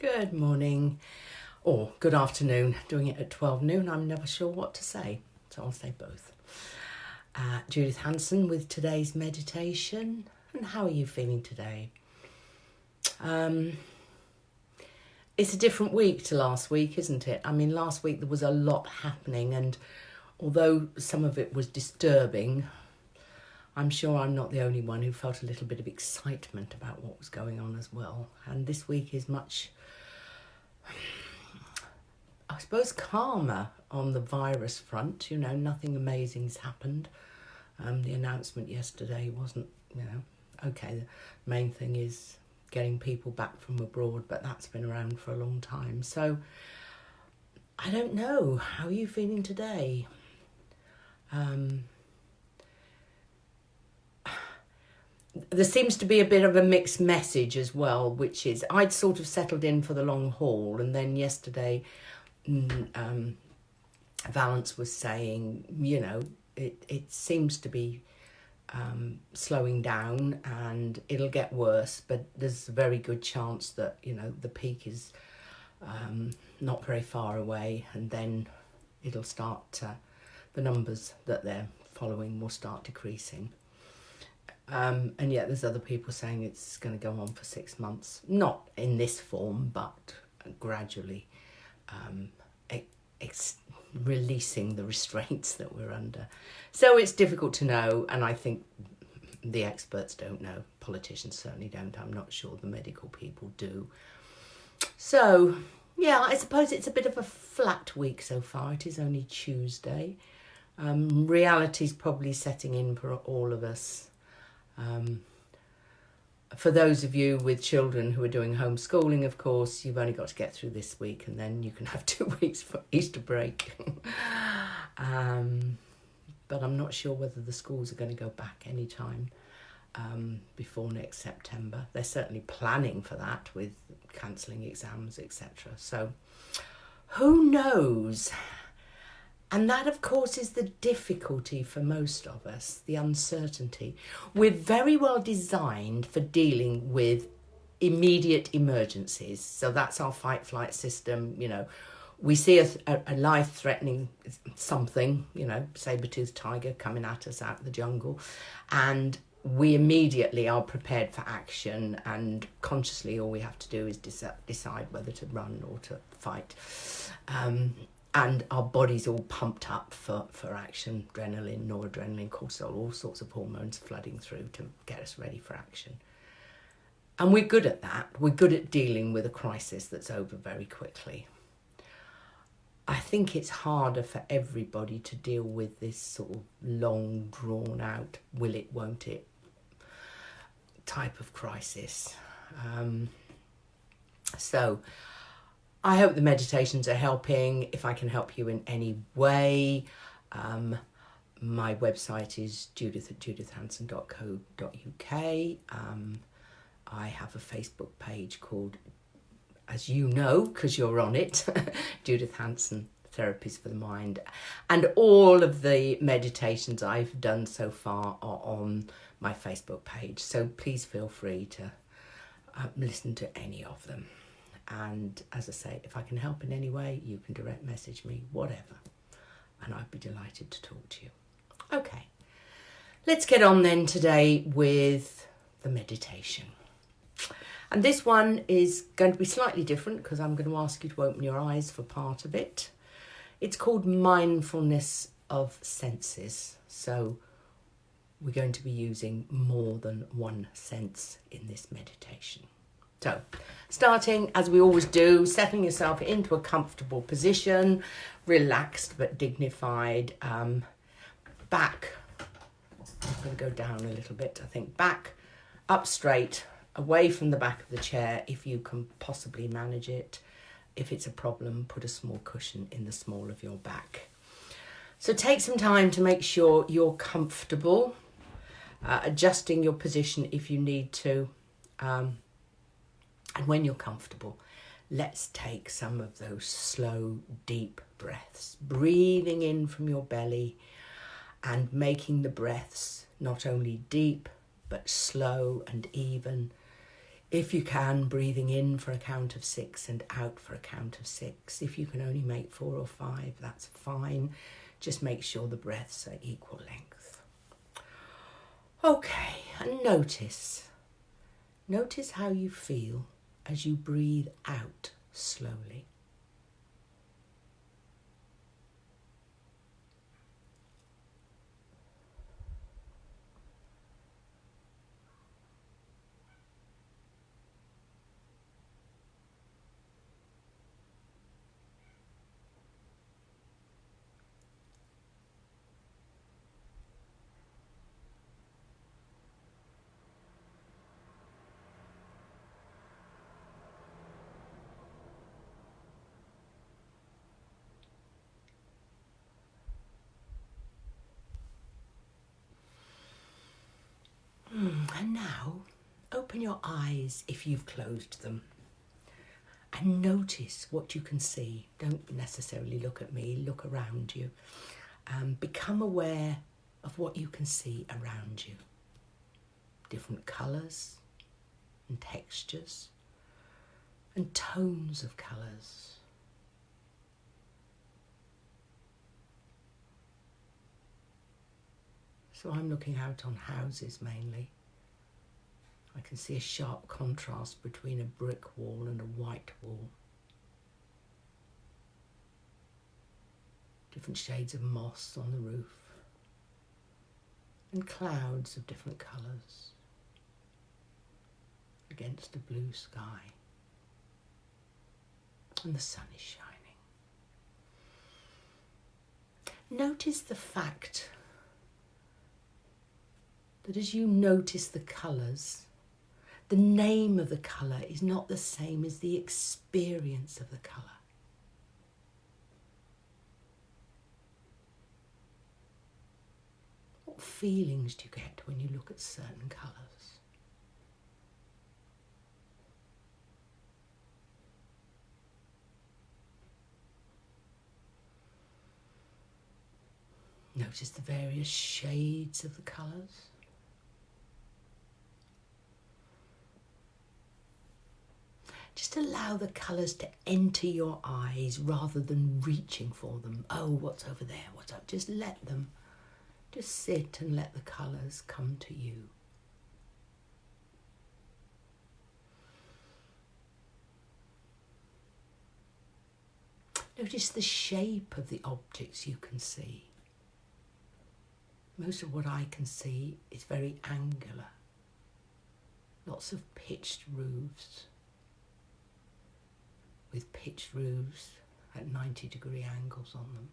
Good morning, or good afternoon. Doing it at 12 noon, I'm never sure what to say, so I'll say both. Judith Hanson with today's meditation. And how are you feeling today? It's a different week to last week, isn't it? I mean, last week there was a lot happening, and although some of it was disturbing, I'm sure I'm not the only one who felt a little bit of excitement about what was going on as well. And this week is much, I suppose, calmer on the virus front. You know, nothing amazing's happened. The announcement yesterday wasn't, okay. The main thing is getting people back from abroad, but that's been around for a long time. So I don't know. How are you feeling today? There seems to be a bit of a mixed message as well, which is I'd sort of settled in for the long haul, and then yesterday Valence was saying, it seems to be slowing down and it'll get worse, but there's a very good chance that, the peak is not very far away, and then it'll start, the numbers that they're following will start decreasing. And yet there's other people saying it's going to go on for 6 months, not in this form, but gradually releasing the restraints that we're under. So it's difficult to know, and I think the experts don't know. Politicians certainly don't. I'm not sure the medical people do. So, yeah, I suppose it's a bit of a flat week so far. It is only Tuesday. Reality's probably setting in for all of us. For those of you with children who are doing homeschooling, of course, you've only got to get through this week and then you can have 2 weeks for Easter break. But I'm not sure whether the schools are going to go back anytime before next September. They're certainly planning for that with cancelling exams, etc. So who knows? And that, of course, is the difficulty for most of us, the uncertainty. We're very well designed for dealing with immediate emergencies. So that's our fight-flight system. We see a life-threatening something, saber-toothed tiger coming at us out of the jungle, and we immediately are prepared for action, and consciously all we have to do is decide whether to run or to fight. And our body's all pumped up for action, adrenaline, noradrenaline, cortisol, all sorts of hormones flooding through to get us ready for action. And we're good at that. We're good at dealing with a crisis that's over very quickly. I think it's harder for everybody to deal with this sort of long, drawn-out, will it, won't it type of crisis. So I hope the meditations are helping. If I can help you in any way, my website is judith@judithhanson.co.uk. I have a Facebook page called, as you know, because you're on it, Judith Hanson Therapies for the Mind. And all of the meditations I've done so far are on my Facebook page. So please feel free to listen to any of them. And as I say, if I can help in any way, you can direct message me, whatever. And I'd be delighted to talk to you. Okay, let's get on then today with the meditation. And this one is going to be slightly different because I'm going to ask you to open your eyes for part of it. It's called mindfulness of senses. So we're going to be using more than one sense in this meditation. So, starting, as we always do, settling yourself into a comfortable position, relaxed but dignified, back, I'm going to go down a little bit, I think, back, up straight, away from the back of the chair if you can possibly manage it. If it's a problem, put a small cushion in the small of your back. So take some time to make sure you're comfortable, adjusting your position if you need to. And when you're comfortable, let's take some of those slow, deep breaths, breathing in from your belly and making the breaths not only deep, but slow and even, If you can, breathing in for a count of 6 and out for a count of 6. If you can only make 4 or 5, that's fine. Just make sure the breaths are equal length. Okay, and notice. Notice how you feel as you breathe out slowly. And now, open your eyes if you've closed them and notice what you can see. Don't necessarily look at me, look around you. Become aware of what you can see around you. Different colours and textures and tones of colours. So I'm looking out on houses mainly. I can see a sharp contrast between a brick wall and a white wall. Different shades of moss on the roof. And clouds of different colours against a blue sky. And the sun is shining. Notice the fact that as you notice the colours, the name of the colour is not the same as the experience of the colour. What feelings do you get when you look at certain colours? Notice the various shades of the colours. Just allow the colours to enter your eyes rather than reaching for them. Oh, what's over there? What's up? Just let them. Just sit and let the colours come to you. Notice the shape of the objects you can see. Most of what I can see is very angular. Lots of pitched roofs. With pitched roofs at 90-degree angles on them.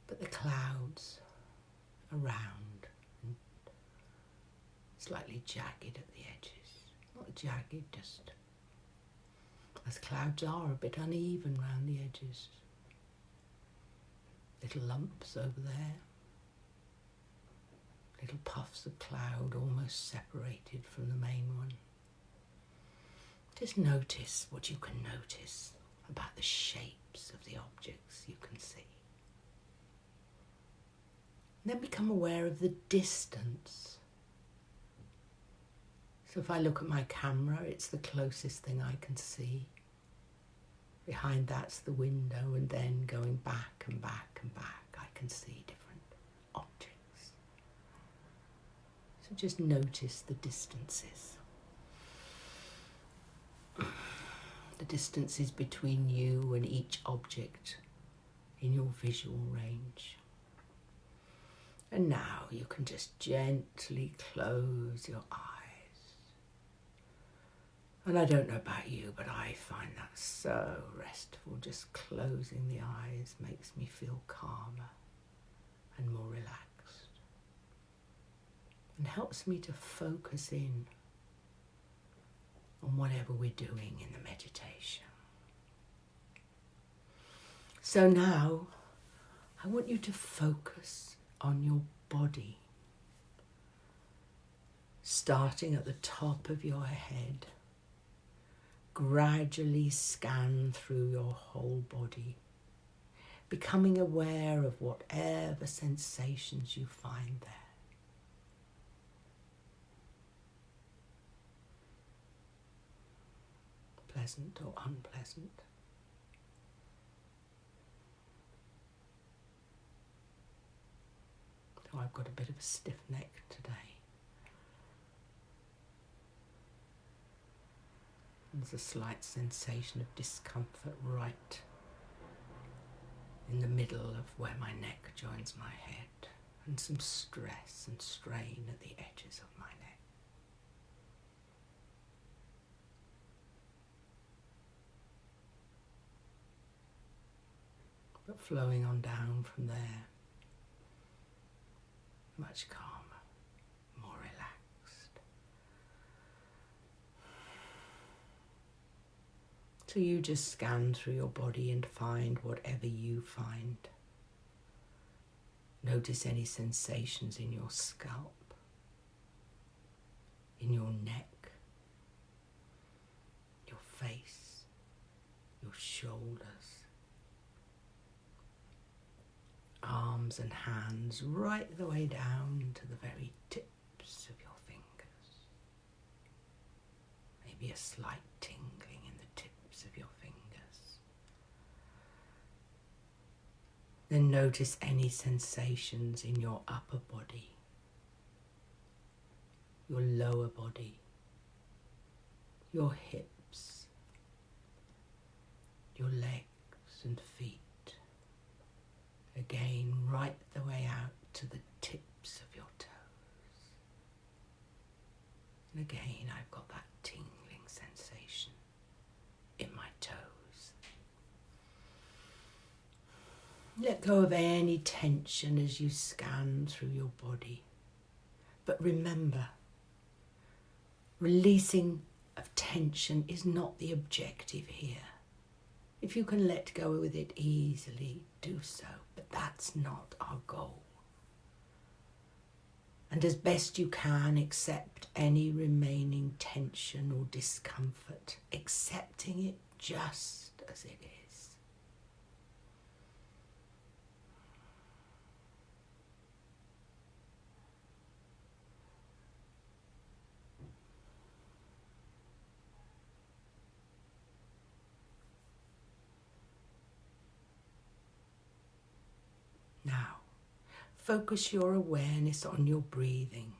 But the clouds around and slightly jagged at the edges. Not jagged, just as clouds are, a bit uneven round the edges. Little lumps over there. Little puffs of cloud almost separated from the main one. Just notice what you can notice about the shapes of the objects you can see. And then become aware of the distance. So if I look at my camera, it's the closest thing I can see. Behind that's the window, and then going back and back and back, I can see different objects. So just notice the distances. The distances between you and each object in your visual range. And now you can just gently close your eyes. And I don't know about you, but I find that so restful. Just closing the eyes makes me feel calmer and more relaxed. And helps me to focus in on whatever we're doing in the meditation. So now, I want you to focus on your body, starting at the top of your head. Gradually scan through your whole body, becoming aware of whatever sensations you find there. Pleasant or unpleasant. Oh, I've got a bit of a stiff neck today. There's a slight sensation of discomfort right in the middle of where my neck joins my head, and some stress and strain at the edges of my neck. But flowing on down from there, much calmer, more relaxed. So you just scan through your body and find whatever you find. Notice any sensations in your scalp, in your neck, your face, your shoulders, arms and hands, right the way down to the very tips of your fingers. Maybe a slight tingling in the tips of your fingers. Then notice any sensations in your upper body, your lower body, your hips, your legs and feet. Again, right the way out to the tips of your toes. And again, I've got that tingling sensation in my toes. Let go of any tension as you scan through your body. But remember, releasing of tension is not the objective here. If you can let go with it easily, do so. But that's not our goal. And as best you can, accept any remaining tension or discomfort, accepting it just as it is. Now, focus your awareness on your breathing.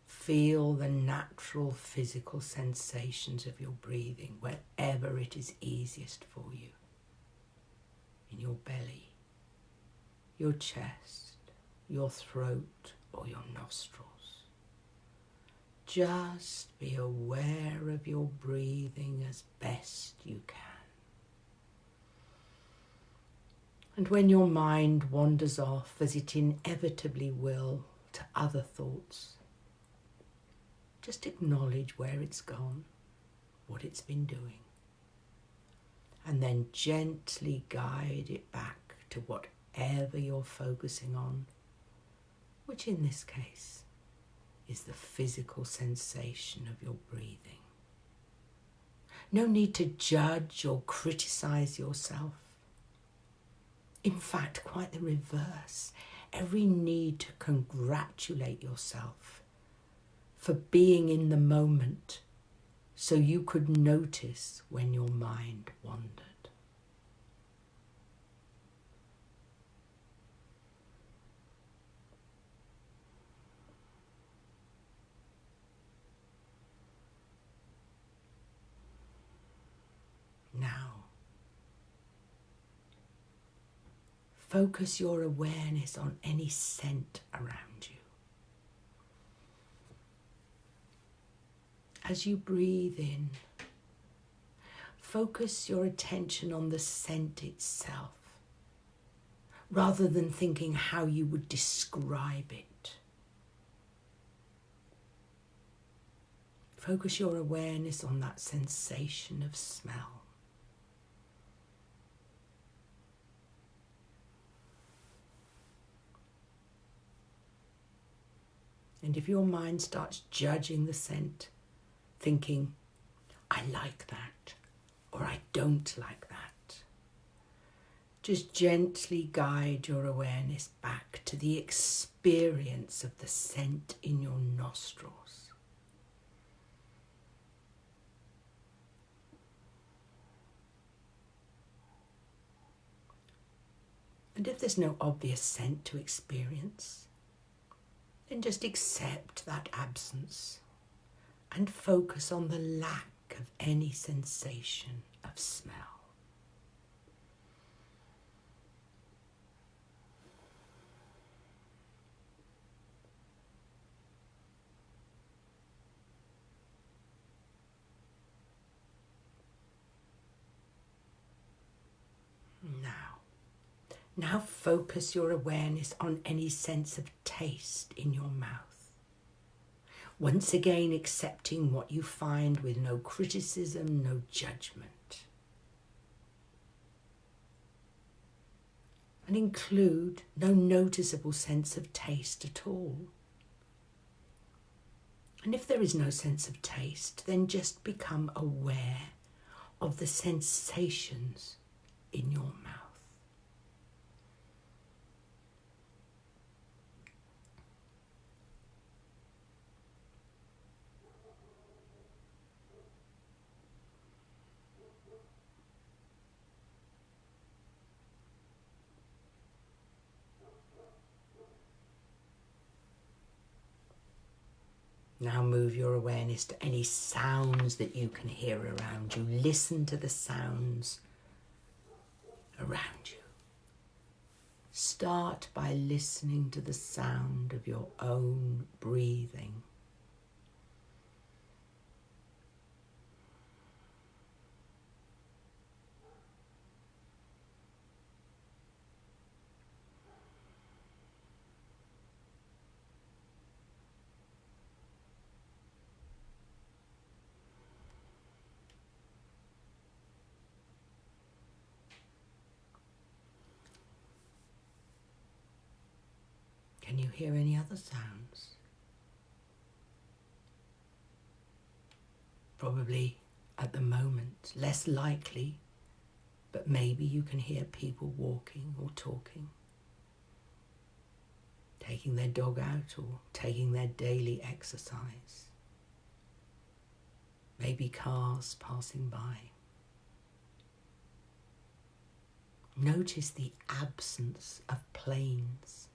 Feel the natural physical sensations of your breathing wherever it is easiest for you. In your belly, your chest, your throat, or your nostrils. Just be aware of your breathing as best you can. And when your mind wanders off, as it inevitably will, to other thoughts, just acknowledge where it's gone, what it's been doing, and then gently guide it back to whatever you're focusing on, which in this case is the physical sensation of your breathing. No need to judge or criticize yourself. In fact, quite the reverse. Every need to congratulate yourself for being in the moment so you could notice when your mind wandered. Now, focus your awareness on any scent around you. As you breathe in, focus your attention on the scent itself, rather than thinking how you would describe it. Focus your awareness on that sensation of smell. And if your mind starts judging the scent, thinking, I like that, or I don't like that, Just gently guide your awareness back to the experience of the scent in your nostrils. And if there's no obvious scent to experience, then just accept that absence and focus on the lack of any sensation of smell. Now focus your awareness on any sense of taste in your mouth. Once again, accepting what you find with no criticism, no judgment. And include no noticeable sense of taste at all. And if there is no sense of taste, then just become aware of the sensations in your mouth. Now move your awareness to any sounds that you can hear around you. Listen to the sounds around you. Start by listening to the sound of your own breathing. Can you hear any other sounds? Probably at the moment, less likely, but maybe you can hear people walking or talking, taking their dog out or taking their daily exercise. Maybe cars passing by. Notice the absence of planes.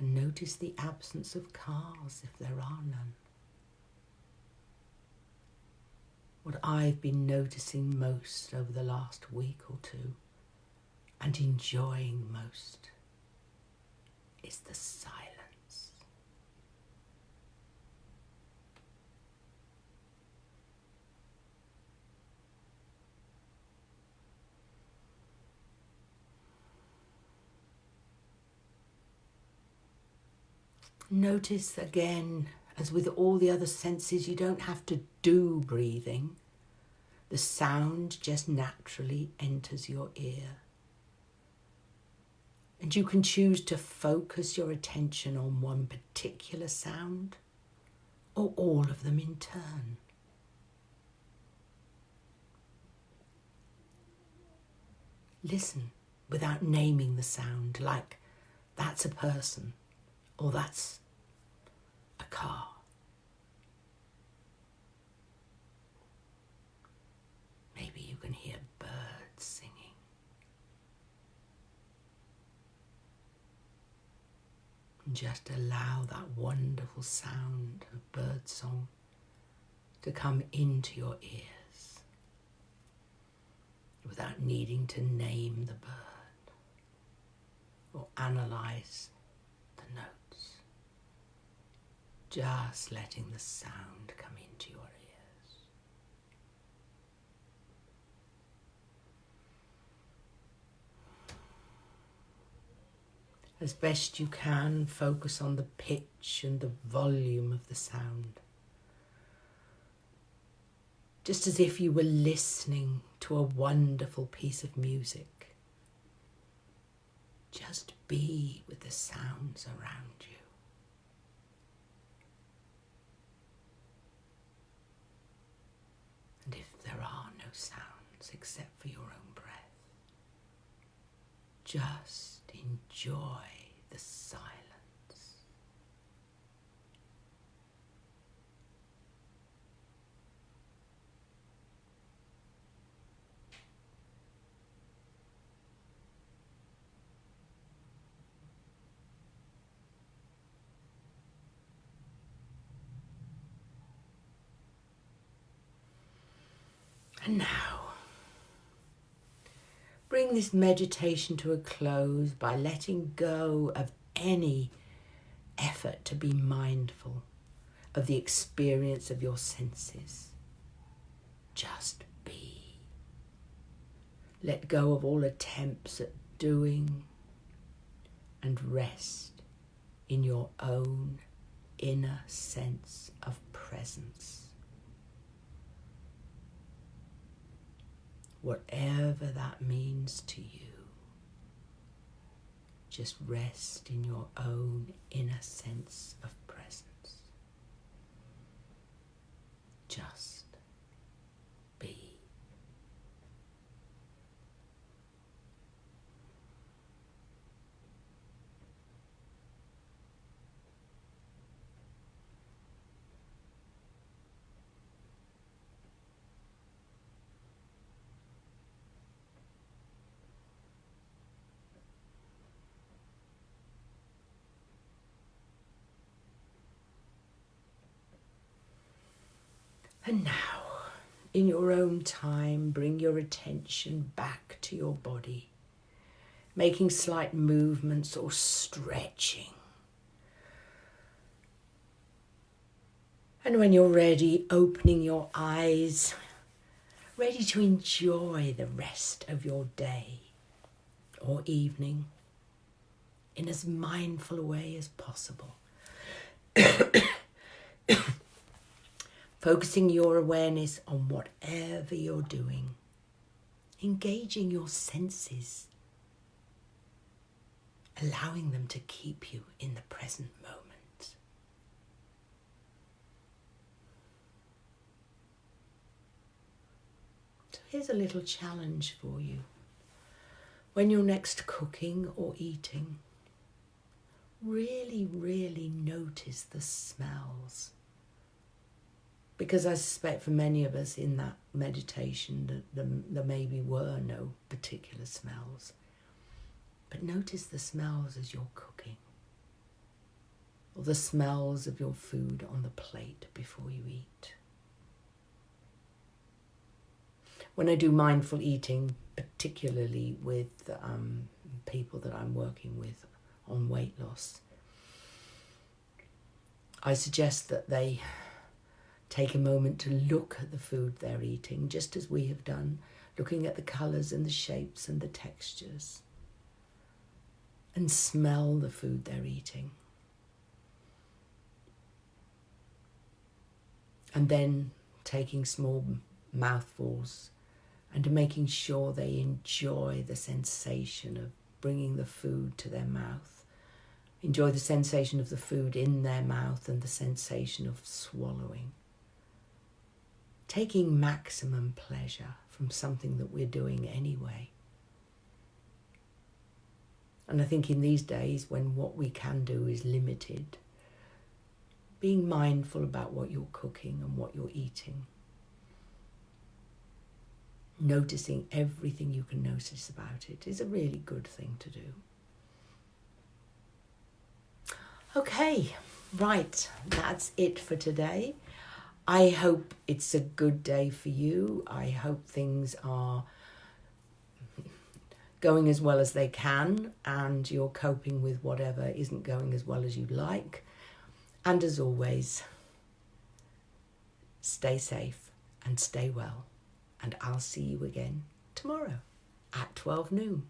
And notice the absence of cars if there are none. What I've been noticing most over the last week or two and enjoying most is the silence. Notice again, as with all the other senses, you don't have to do breathing. The sound just naturally enters your ear. And you can choose to focus your attention on one particular sound or all of them in turn. Listen without naming the sound, like that's a person or that's a car. Maybe you can hear birds singing. And just allow that wonderful sound of birdsong to come into your ears without needing to name the bird or analyze the notes. Just letting the sound come into your ears. As best you can, focus on the pitch and the volume of the sound. Just as if you were listening to a wonderful piece of music. Just be with the sounds around you. And if there are no sounds except for your own breath, just enjoy the silence. And now, bring this meditation to a close by letting go of any effort to be mindful of the experience of your senses. Just be. Let go of all attempts at doing and rest in your own inner sense of presence. Whatever that means to you, just rest in your own inner sense of presence. Just be. And now, in your own time, bring your attention back to your body, making slight movements or stretching. And when you're ready, opening your eyes, ready to enjoy the rest of your day or evening in as mindful a way as possible. Focusing your awareness on whatever you're doing, engaging your senses, allowing them to keep you in the present moment. So here's a little challenge for you. When you're next cooking or eating, really notice the smells. Because I suspect for many of us in that meditation that there maybe were no particular smells. But notice the smells as you're cooking, or the smells of your food on the plate before you eat. When I do mindful eating, particularly with people that I'm working with on weight loss, I suggest that they take a moment to look at the food they're eating, just as we have done, looking at the colours and the shapes and the textures, and smell the food they're eating. And then taking small mouthfuls and making sure they enjoy the sensation of bringing the food to their mouth. Enjoy the sensation of the food in their mouth and the sensation of swallowing. Taking maximum pleasure from something that we're doing anyway. And I think in these days when what we can do is limited, being mindful about what you're cooking and what you're eating. Noticing everything you can notice about it is a really good thing to do. Okay, right, that's it for today. I hope it's a good day for you. I hope things are going as well as they can and you're coping with whatever isn't going as well as you'd like. And as always, stay safe and stay well. And I'll see you again tomorrow at 12 noon.